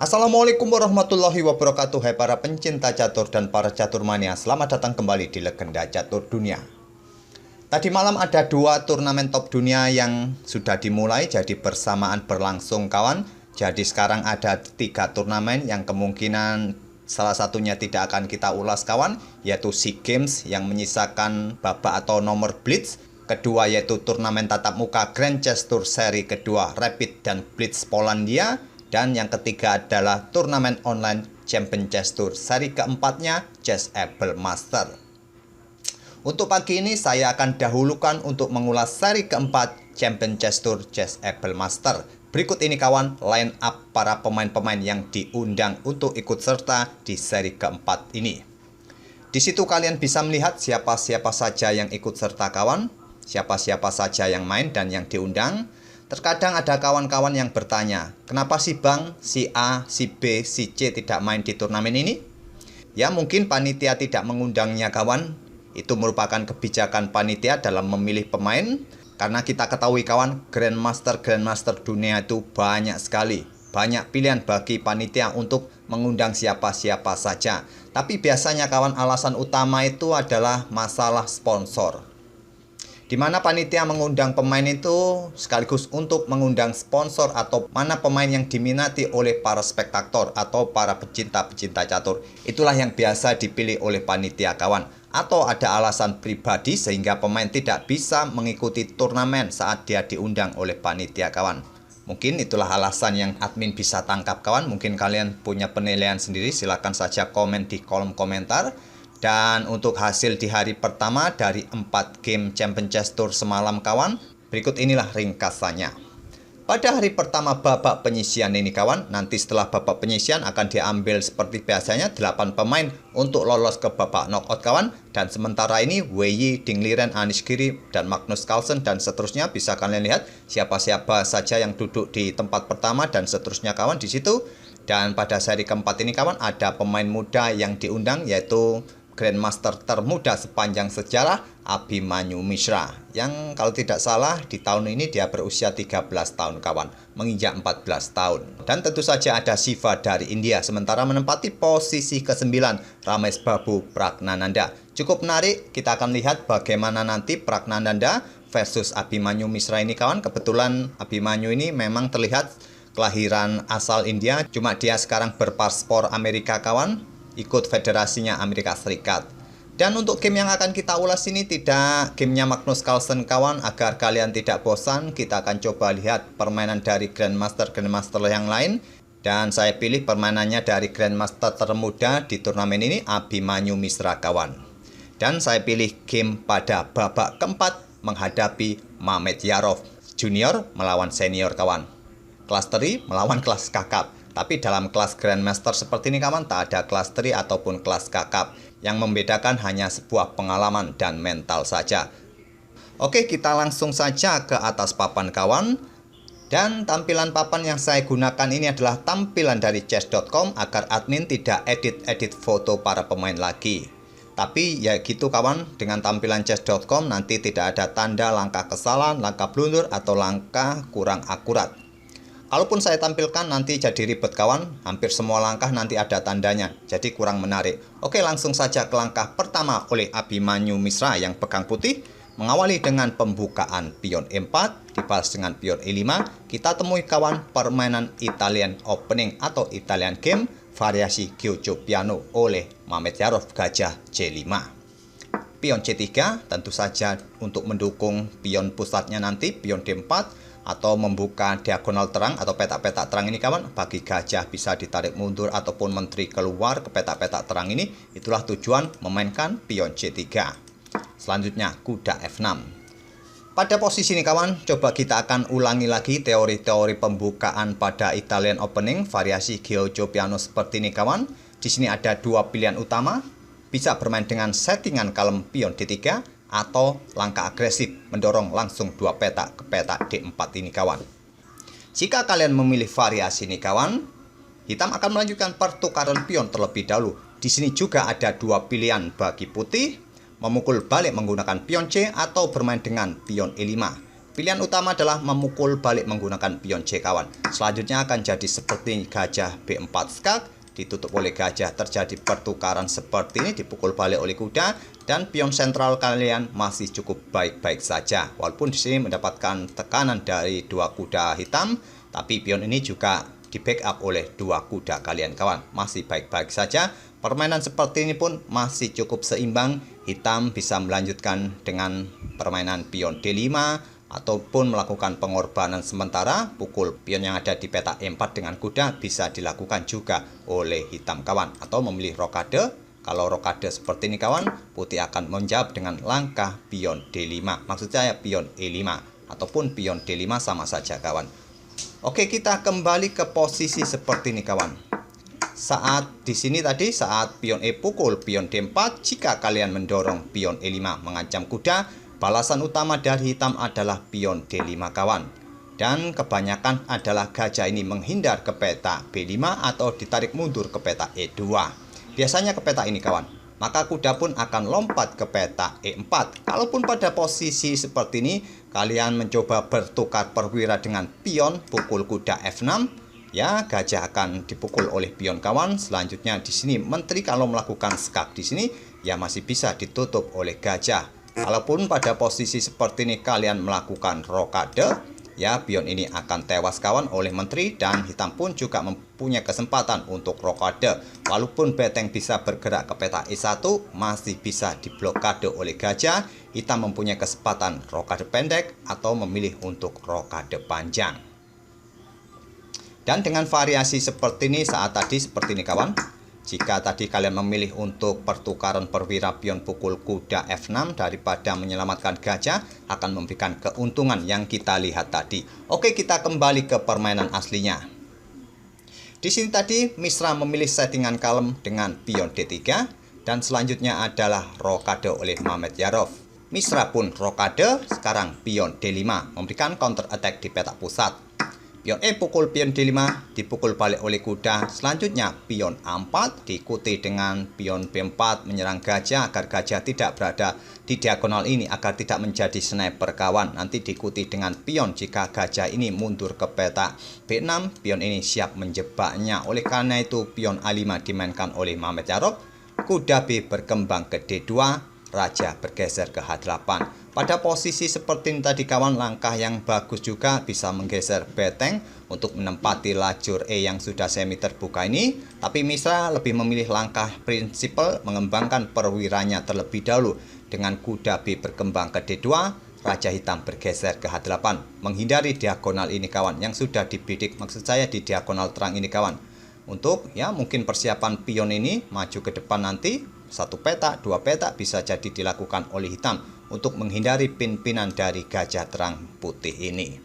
Assalamualaikum warahmatullahi wabarakatuh. Hai para pencinta catur dan para catur mania, selamat datang kembali di Legenda Catur Dunia. Tadi malam ada 2 turnamen top dunia yang sudah dimulai, jadi bersamaan berlangsung kawan. Jadi sekarang ada 3 turnamen yang kemungkinan salah satunya tidak akan kita ulas kawan, yaitu SEA Games yang menyisakan babak atau nomor Blitz. Kedua yaitu turnamen tatap muka Grand Chess Tour seri kedua Rapid dan Blitz Polandia. Dan yang ketiga adalah turnamen online Champion Chess Tour seri keempatnya Chessable Master. Untuk pagi ini saya akan dahulukan untuk mengulas seri keempat Champion Chess Tour Chessable Master. Berikut ini kawan line up para pemain-pemain yang diundang untuk ikut serta di seri keempat ini. Di situ kalian bisa melihat siapa-siapa saja yang ikut serta kawan, siapa-siapa saja yang main dan yang diundang. Terkadang ada kawan-kawan yang bertanya, kenapa sih Bang, si A, si B, si C tidak main di turnamen ini? Ya mungkin panitia tidak mengundangnya kawan. Itu merupakan kebijakan panitia dalam memilih pemain. Karena kita ketahui kawan, Grandmaster dunia itu banyak sekali. Banyak pilihan bagi panitia untuk mengundang siapa-siapa saja. Tapi biasanya kawan alasan utama itu adalah masalah sponsor. Di mana panitia mengundang pemain itu sekaligus untuk mengundang sponsor atau mana pemain yang diminati oleh para spektator atau para pecinta-pecinta catur. Itulah yang biasa dipilih oleh panitia kawan. Atau ada alasan pribadi sehingga pemain tidak bisa mengikuti turnamen saat dia diundang oleh panitia kawan. Mungkin itulah alasan yang admin bisa tangkap kawan. Mungkin kalian punya penilaian sendiri, silahkan saja komen di kolom komentar. Dan untuk hasil di hari pertama dari 4 game Champion Chess Tour semalam kawan, berikut inilah ringkasannya. Pada hari pertama babak penyisian ini kawan, nanti setelah babak penyisian akan diambil seperti biasanya 8 pemain untuk lolos ke babak knockout kawan. Dan sementara ini Wei Yi, Ding Liren, Anish Giri, dan Magnus Carlsen dan seterusnya bisa kalian lihat siapa-siapa saja yang duduk di tempat pertama dan seterusnya kawan di situ. Dan pada seri keempat ini kawan ada pemain muda yang diundang yaitu Grandmaster termuda sepanjang sejarah Abhimanyu Mishra, yang kalau tidak salah di tahun ini dia berusia 13 tahun kawan, menginjak 14 tahun. Dan tentu saja ada Shiva dari India, sementara menempati posisi ke-9 Ramesh Babu Pragnananda. Cukup menarik, kita akan lihat bagaimana nanti Pragnananda versus Abhimanyu Mishra ini kawan. Kebetulan Abhimanyu ini memang terlihat kelahiran asal India, cuma dia sekarang berpaspor Amerika kawan, ikut federasinya Amerika Serikat. Dan untuk game yang akan kita ulas ini tidak gamenya Magnus Carlsen kawan. Agar kalian tidak bosan, kita akan coba lihat permainan dari Grandmaster yang lain. Dan saya pilih permainannya dari Grandmaster termuda di turnamen ini, Abhimanyu Mishra kawan. Dan saya pilih game pada babak keempat menghadapi Mamedyarov Junior melawan senior kawan. Kelas teri melawan kelas kakap. Tapi dalam kelas Grandmaster seperti ini kawan, tak ada kelas teri ataupun kelas kakap. Yang membedakan hanya sebuah pengalaman dan mental saja. Oke, kita langsung saja ke atas papan kawan. Dan tampilan papan yang saya gunakan ini adalah tampilan dari chess.com agar admin tidak edit-edit foto para pemain lagi. Tapi ya gitu kawan, dengan tampilan chess.com nanti tidak ada tanda langkah kesalahan, langkah blunder, atau langkah kurang akurat. Kalaupun saya tampilkan nanti jadi ribet kawan, hampir semua langkah nanti ada tandanya, jadi kurang menarik. Oke, langsung saja ke langkah pertama oleh Abhimanyu Mishra yang pegang putih. Mengawali dengan pembukaan pion E4, dibalas dengan pion E5, kita temui kawan permainan Italian Opening atau Italian Game variasi Giojo Piano oleh Mamedyarov Gajah C5. Pion C3 tentu saja untuk mendukung pion pusatnya nanti, pion D4, atau membuka diagonal terang atau petak-petak terang ini kawan. Bagi gajah bisa ditarik mundur ataupun menteri keluar ke petak-petak terang ini. Itulah tujuan memainkan pion C3. Selanjutnya kuda F6. Pada posisi ini kawan, coba kita akan ulangi lagi teori-teori pembukaan pada Italian Opening variasi Giojo Piano seperti ini kawan. Di sini ada 2 pilihan utama. Bisa bermain dengan settingan kalem pion D3 atau langkah agresif mendorong langsung 2 petak ke petak D4 ini kawan. Jika kalian memilih variasi ini kawan, hitam akan melanjutkan pertukaran pion terlebih dahulu. Di sini juga ada 2 pilihan bagi putih, memukul balik menggunakan pion C atau bermain dengan pion E5. Pilihan utama adalah memukul balik menggunakan pion C kawan. Selanjutnya akan jadi seperti gajah B4 skak, ditutup oleh gajah, terjadi pertukaran seperti ini, dipukul balik oleh kuda, dan pion sentral kalian masih cukup baik-baik saja. Walaupun di sini mendapatkan tekanan dari dua kuda hitam, tapi pion ini juga di backup oleh dua kuda kalian kawan. Masih baik-baik saja. Permainan seperti ini pun masih cukup seimbang. Hitam bisa melanjutkan dengan permainan pion D5 ataupun melakukan pengorbanan sementara. Pukul pion yang ada di peta E4 dengan kuda bisa dilakukan juga oleh hitam kawan, atau memilih rokade. Kalau rokade seperti ini kawan, putih akan menjawab dengan langkah pion D5. Maksud saya pion E5 ataupun pion D5 sama saja kawan. Oke, kita kembali ke posisi seperti ini kawan. Saat di sini tadi, saat pion E pukul pion D4, jika kalian mendorong pion E5 mengancam kuda, balasan utama dari hitam adalah pion D5 kawan. Dan kebanyakan adalah gajah ini menghindar ke peta B5 atau ditarik mundur ke peta E2. Biasanya ke peta ini kawan. Maka kuda pun akan lompat ke peta E4. Kalaupun pada posisi seperti ini, kalian mencoba bertukar perwira dengan pion pukul kuda F6, ya gajah akan dipukul oleh pion kawan. Selanjutnya di sini menteri kalau melakukan skak di sini, ya masih bisa ditutup oleh gajah. Kalaupun pada posisi seperti ini kalian melakukan rokade, ya pion ini akan tewas kawan oleh menteri, dan hitam pun juga mempunyai kesempatan untuk rokade. Walaupun beteng bisa bergerak ke peta E1, masih bisa diblokade oleh gajah. Hitam mempunyai kesempatan rokade pendek atau memilih untuk rokade panjang. Dan dengan variasi seperti ini saat tadi seperti ini kawan. Jika tadi kalian memilih untuk pertukaran perwira pion pukul kuda F6 daripada menyelamatkan gajah, akan memberikan keuntungan yang kita lihat tadi. Oke, kita kembali ke permainan aslinya. Di sini tadi Misra memilih settingan kalem dengan pion D3, dan selanjutnya adalah rokade oleh Mehmet Yarov. Misra pun rokade, sekarang pion D5 memberikan counter attack di peta pusat. Pion E pukul pion D5 dipukul balik oleh kuda. Selanjutnya pion A4 diikuti dengan pion B4 menyerang gajah agar gajah tidak berada di diagonal ini agar tidak menjadi sniper kawan. Nanti diikuti dengan pion jika gajah ini mundur ke peta B6, pion ini siap menjebaknya. Oleh karena itu pion A5 dimainkan oleh Mehmet Yarov. Kuda B berkembang ke D2, raja bergeser ke H8. Pada posisi seperti ini tadi kawan, langkah yang bagus juga bisa menggeser beteng untuk menempati lajur E yang sudah semi terbuka ini. Tapi Misra lebih memilih langkah prinsipal mengembangkan perwiranya terlebih dahulu. Dengan kuda B berkembang ke D2, raja hitam bergeser ke H8. Menghindari diagonal ini kawan, yang sudah dibidik, maksud saya di diagonal terang ini kawan. Untuk ya mungkin persiapan pion ini maju ke depan nanti, satu peta, dua peta bisa jadi dilakukan oleh hitam untuk menghindari pin-pinan dari gajah terang putih ini.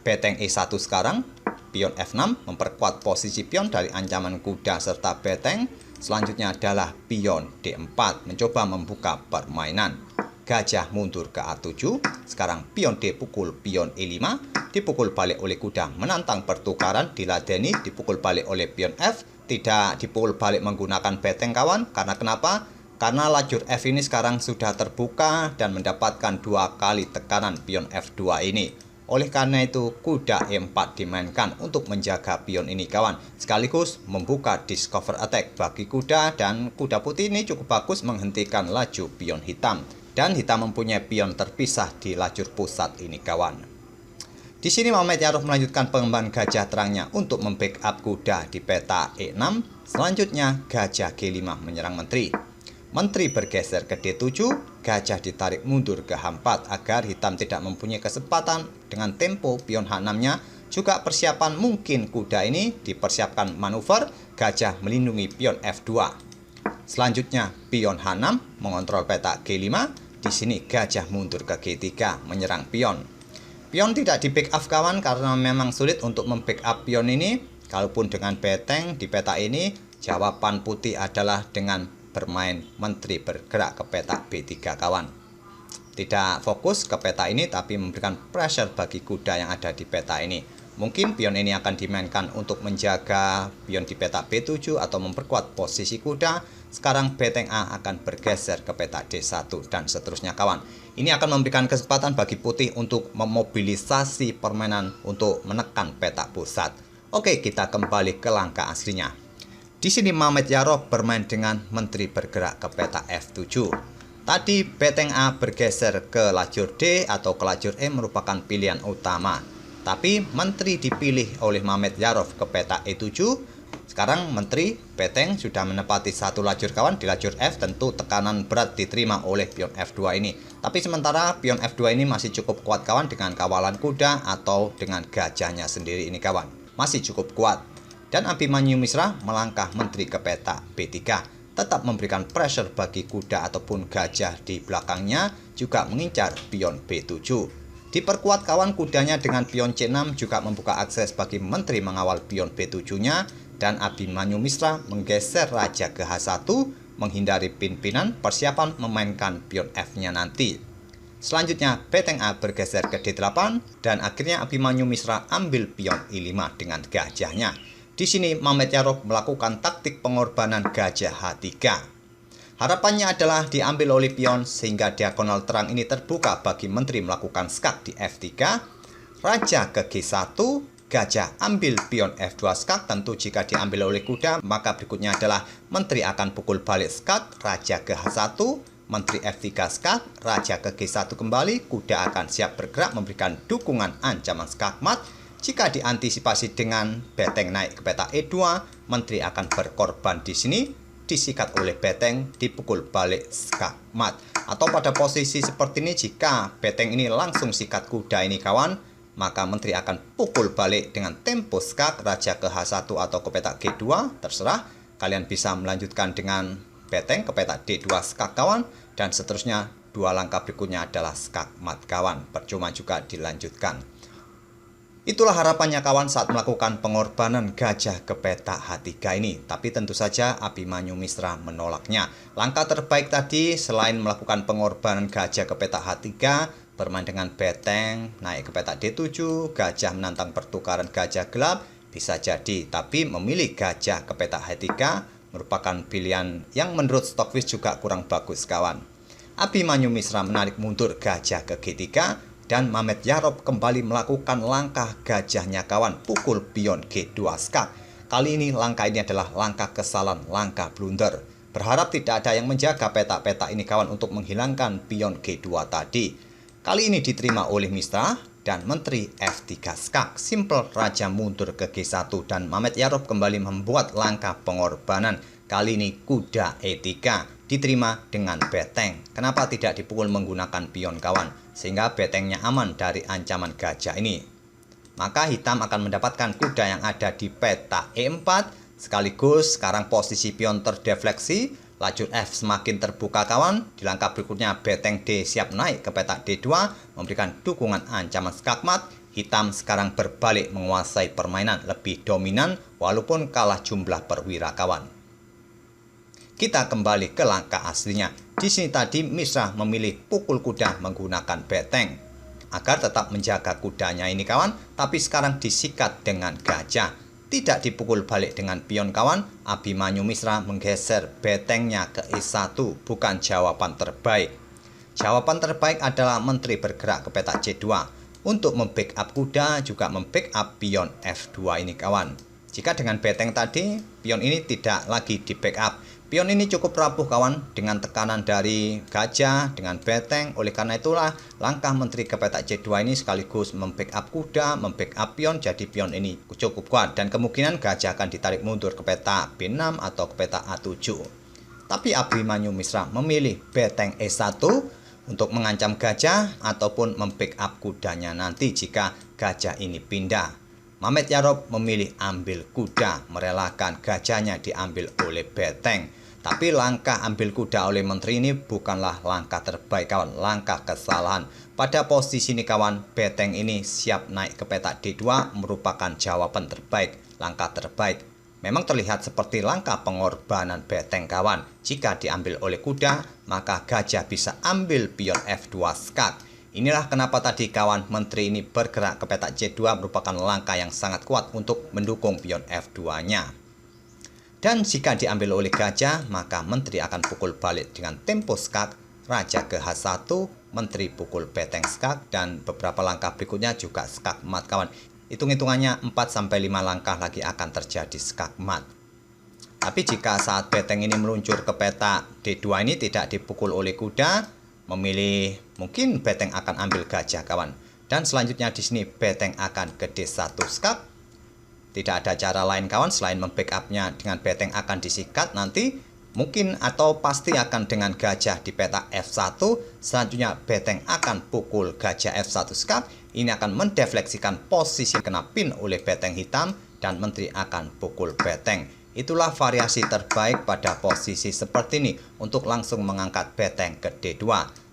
Beteng E1 sekarang, pion F6 memperkuat posisi pion dari ancaman kuda serta beteng. Selanjutnya adalah pion D4 mencoba membuka permainan. Gajah mundur ke A7, sekarang pion D pukul pion E5, dipukul balik oleh kuda menantang pertukaran, diladeni, dipukul balik oleh pion F, tidak dipukul balik menggunakan beteng kawan. Karena kenapa? Karena lajur F ini sekarang sudah terbuka dan mendapatkan dua kali tekanan pion F2 ini. Oleh karena itu kuda E4 dimainkan untuk menjaga pion ini kawan, sekaligus membuka discover attack bagi kuda, dan kuda putih ini cukup bagus menghentikan laju pion hitam. Dan hitam mempunyai pion terpisah di lajur pusat ini kawan. Di sini Mehmet Yarov melanjutkan pengembangan gajah terangnya untuk membackup kuda di peta E6. Selanjutnya gajah G5 menyerang menteri. Menteri bergeser ke D7, gajah ditarik mundur ke H4 agar hitam tidak mempunyai kesempatan. Dengan tempo pion H6-nya juga persiapan, mungkin kuda ini dipersiapkan manuver, gajah melindungi pion F2. Selanjutnya pion H6 mengontrol peta G5. Di sini gajah mundur ke G3 menyerang pion. Pion tidak di backup kawan karena memang sulit untuk membackup pion ini. Kalaupun dengan beteng di peta ini, jawaban putih adalah dengan bermain menteri bergerak ke peta B3 kawan. Tidak fokus ke peta ini tapi memberikan pressure bagi kuda yang ada di peta ini. Mungkin pion ini akan dimainkan untuk menjaga pion di peta B7 atau memperkuat posisi kuda. sekarang beteng A akan bergeser ke peta D1 dan seterusnya kawan. Ini akan memberikan kesempatan bagi putih untuk memobilisasi permainan untuk menekan peta pusat. Oke, kita kembali ke langkah aslinya. Di sini Mehmet Yarob bermain dengan menteri bergerak ke peta F7. Tadi beteng A bergeser ke lajur D atau ke lajur E merupakan pilihan utama. Tapi menteri dipilih oleh Mehmet Yarob ke peta E7. Sekarang menteri beteng sudah menepati satu lajur kawan di lajur F, tentu tekanan berat diterima oleh pion F2 ini. Tapi sementara pion F2 ini masih cukup kuat kawan dengan kawalan kuda atau dengan gajahnya sendiri ini kawan. Masih cukup kuat. Dan Abhimanyu Mishra melangkah menteri ke peta B3. Tetap memberikan pressure bagi kuda ataupun gajah di belakangnya, juga mengincar pion B7. Diperkuat kawan kudanya dengan pion C6 juga membuka akses bagi menteri mengawal pion B7-nya. Dan Abhimanyu Mishra menggeser raja ke H1, menghindari pimpinan persiapan memainkan pion F-nya nanti. Selanjutnya beteng A bergeser ke D8 dan akhirnya Abhimanyu Mishra ambil pion I5 dengan gajahnya. Di sini Mehmet Yarob melakukan taktik pengorbanan gajah H3. Harapannya adalah diambil oleh pion sehingga diagonal terang ini terbuka bagi menteri melakukan skak di F3, raja ke G1, gajah ambil pion F2 skak. Tentu jika diambil oleh kuda, maka berikutnya adalah menteri akan pukul balik skak, raja ke H1, menteri F3 skak, raja ke G1 kembali, kuda akan siap bergerak memberikan dukungan ancaman skak mat. Jika diantisipasi dengan beteng naik ke peta E2, menteri akan berkorban di sini, disikat oleh beteng, dipukul balik skak mat. Atau pada posisi seperti ini, jika beteng ini langsung sikat kuda ini kawan, maka menteri akan pukul balik dengan tempo skak, raja ke H1 atau ke peta G2, terserah. Kalian bisa melanjutkan dengan beteng ke peta D2 skak kawan, dan seterusnya dua langkah berikutnya adalah skak mat kawan. Percuma juga dilanjutkan. Itulah harapannya kawan saat melakukan pengorbanan gajah ke peta H3 ini. Tapi tentu saja Abhimanyu Mishra menolaknya. Langkah terbaik tadi selain melakukan pengorbanan gajah ke peta H3, bermain dengan beteng, naik ke peta D7, gajah menantang pertukaran gajah gelap, bisa jadi. Tapi memilih gajah ke peta H3 merupakan pilihan yang menurut Stockfish juga kurang bagus kawan. Abhimanyu Mishra menarik mundur gajah ke G3 dan Mehmet Yarob kembali melakukan langkah gajahnya kawan, pukul pion G2 skak. Kali ini langkah ini adalah langkah kesalahan, langkah blunder. Berharap tidak ada yang menjaga peta-peta ini kawan untuk menghilangkan pion G2 tadi. Kali ini diterima oleh Mishra dan menteri F3 skak. Simple, raja mundur ke G1 dan Mehmet Yarob kembali membuat langkah pengorbanan. Kali ini kuda E3 diterima dengan beteng. Kenapa tidak dipukul menggunakan pion kawan? Sehingga betengnya aman dari ancaman gajah ini. Maka hitam akan mendapatkan kuda yang ada di peta E4. Sekaligus sekarang posisi pion terdefleksi. Lajur F semakin terbuka kawan. Di langkah berikutnya beteng D siap naik ke peta D2, memberikan dukungan ancaman skak mat. Hitam sekarang berbalik menguasai permainan, lebih dominan walaupun kalah jumlah perwira kawan. Kita kembali ke langkah aslinya. Di sini tadi Mishra memilih pukul kuda menggunakan beteng agar tetap menjaga kudanya ini kawan, tapi sekarang disikat dengan gajah. Tidak dipukul balik dengan pion kawan. Abhimanyu Mishra menggeser betengnya ke E1, bukan jawaban terbaik. Jawaban terbaik adalah menteri bergerak ke peta C2 untuk membackup kuda, juga membackup pion F2 ini kawan. Jika dengan beteng tadi, pion ini tidak lagi di backup. Pion ini cukup rapuh kawan dengan tekanan dari gajah, dengan beteng. Oleh karena itulah langkah menteri ke peta C2 ini sekaligus membackup kuda, membackup pion. Jadi pion ini cukup kuat dan kemungkinan gajah akan ditarik mundur ke peta B6 atau ke peta A7. Tapi Abhimanyu Mishra memilih beteng E1 untuk mengancam gajah ataupun membackup kudanya nanti jika gajah ini pindah. Mehmet Yarob memilih ambil kuda, merelakan gajahnya diambil oleh beteng. Tapi langkah ambil kuda oleh menteri ini bukanlah langkah terbaik kawan, langkah kesalahan. Pada posisi ini kawan, beteng ini siap naik ke peta D2 merupakan jawaban terbaik, langkah terbaik. Memang terlihat seperti langkah pengorbanan beteng kawan. Jika diambil oleh kuda, maka gajah bisa ambil pion F2 skak. Inilah kenapa tadi kawan menteri ini bergerak ke peta C2 merupakan langkah yang sangat kuat untuk mendukung pion F2-nya. Dan jika diambil oleh gajah, maka menteri akan pukul balik dengan tempo skak, raja ke H1, menteri pukul beteng skak, dan beberapa langkah berikutnya juga skak mat kawan. Hitung-hitungannya 4-5 langkah lagi akan terjadi skak mat. Tapi jika saat beteng ini meluncur ke peta D2 ini tidak dipukul oleh kuda, memilih mungkin beteng akan ambil gajah kawan. Dan selanjutnya di sini beteng akan ke D1 skak. Tidak ada cara lain kawan selain membackupnya dengan beteng akan disikat nanti. Mungkin atau pasti akan dengan gajah di peta F1. Selanjutnya beteng akan pukul gajah F1 skak. Ini akan mendefleksikan posisi kena pin oleh beteng hitam. Dan menteri akan pukul beteng. Itulah variasi terbaik pada posisi seperti ini untuk langsung mengangkat beteng ke D2.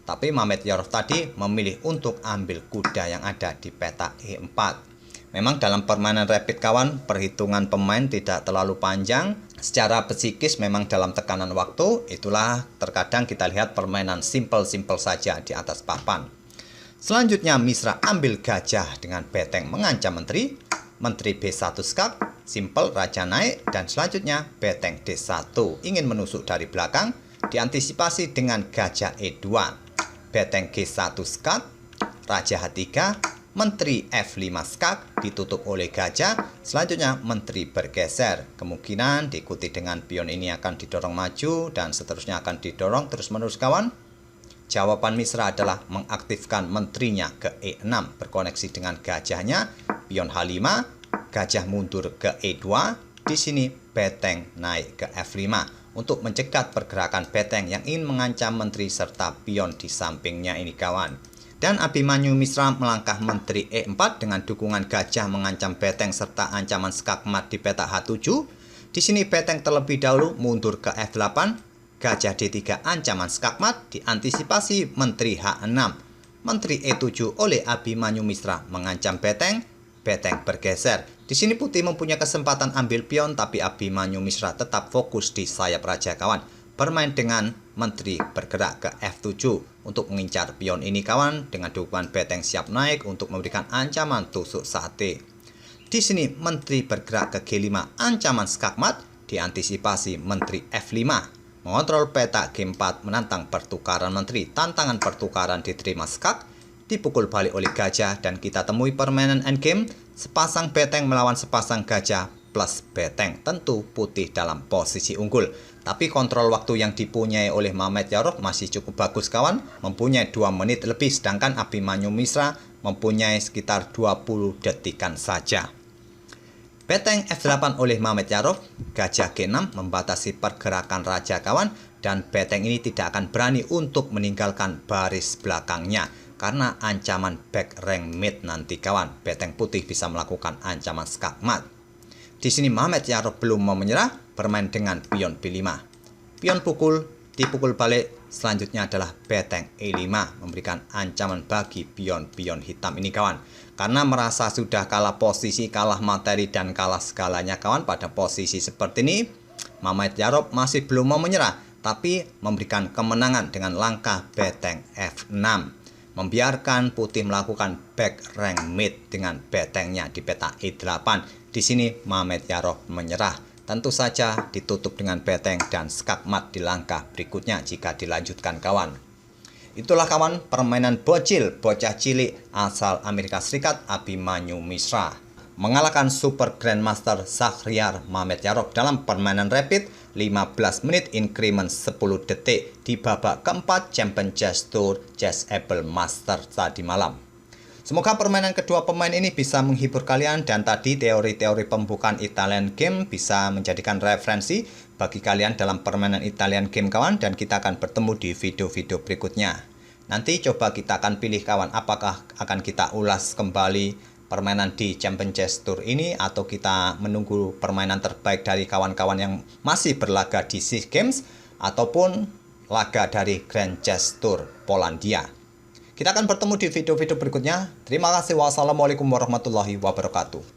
Tapi Mehmet Yarov tadi memilih untuk ambil kuda yang ada di peta E4. Memang dalam permainan rapid kawan, perhitungan pemain tidak terlalu panjang. Secara psikis memang dalam tekanan waktu, itulah terkadang kita lihat permainan simple-simple saja di atas papan. Selanjutnya Misra ambil gajah dengan beteng mengancam menteri. Menteri B1 skak, simple raja naik, dan selanjutnya beteng D1. Ingin menusuk dari belakang, diantisipasi dengan gajah E2. Beteng G1 skak, raja H3, menteri F5 skak ditutup oleh gajah. Selanjutnya menteri bergeser. Kemungkinan diikuti dengan pion ini akan didorong maju dan seterusnya akan didorong terus-menerus kawan. Jawaban Misra adalah mengaktifkan menterinya ke E6 berkoneksi dengan gajahnya. Pion H5, gajah mundur ke E2. Di sini beteng naik ke F5 untuk mencegat pergerakan beteng yang ingin mengancam menteri serta pion di sampingnya ini kawan. Dan Abhimanyu Misra melangkah menteri E4 dengan dukungan gajah mengancam beteng serta ancaman skak mat di peta H7. Di sini beteng terlebih dahulu mundur ke F8. Gajah D3 ancaman skak mat diantisipasi menteri H6. Menteri E7 oleh Abhimanyu Misra mengancam beteng. Beteng bergeser. Di sini putih mempunyai kesempatan ambil pion tapi Abhimanyu Misra tetap fokus di sayap raja kawan. Bermain dengan menteri bergerak ke F7 untuk mengincar pion ini kawan. Dengan dukungan beteng siap naik untuk memberikan ancaman tusuk sate. Di sini menteri bergerak ke G5 ancaman skak mat diantisipasi menteri F5. Mengontrol peta G4 menantang pertukaran menteri. Tantangan pertukaran diterima skak. Dipukul balik oleh gajah dan kita temui permainan endgame. Sepasang beteng melawan sepasang gajah plus beteng. Tentu putih dalam posisi unggul. Tapi kontrol waktu yang dipunyai oleh Mehmet Yarov masih cukup bagus kawan. Mempunyai 2 menit lebih sedangkan Abhimanyu Misra mempunyai sekitar 20 detikan saja. Beteng F8 oleh Mehmet Yarov. Gajah G6 membatasi pergerakan raja kawan. Dan beteng ini tidak akan berani untuk meninggalkan baris belakangnya. Karena ancaman back rank mid nanti kawan. Beteng putih bisa melakukan ancaman skak mat. Di sini Mehmet Yarov belum mau menyerah, bermain dengan pion B5. Pion pukul, dipukul balik, selanjutnya adalah beteng E5, memberikan ancaman bagi pion-pion hitam ini kawan. Karena merasa sudah kalah posisi, kalah materi, dan kalah segalanya kawan pada posisi seperti ini, Mehmet Yarov masih belum mau menyerah, tapi memberikan kemenangan dengan langkah beteng F6. Membiarkan putih melakukan back rank mid dengan betengnya di peta E8. Di sini Mehmet Yarov menyerah. Tentu saja ditutup dengan beteng dan skak mat di langkah berikutnya jika dilanjutkan kawan. Itulah kawan permainan bocah cilik asal Amerika Serikat Abhimanyu Misra mengalahkan Super Grandmaster Shahryar Mehmet Yarov dalam permainan rapid 15 menit increment 10 detik di babak keempat Champion Chess Tour Chess Able Master tadi malam. Semoga permainan kedua pemain ini bisa menghibur kalian dan tadi teori-teori pembukaan Italian Game bisa menjadikan referensi bagi kalian dalam permainan Italian Game kawan dan kita akan bertemu di video-video berikutnya. Nanti coba kita akan pilih kawan apakah akan kita ulas kembali permainan di Champion Chess Tour ini atau kita menunggu permainan terbaik dari kawan-kawan yang masih berlaga di SEA Games ataupun laga dari Grand Chess Tour Polandia. Kita akan bertemu di video-video berikutnya. Terima kasih. Wassalamualaikum warahmatullahi wabarakatuh.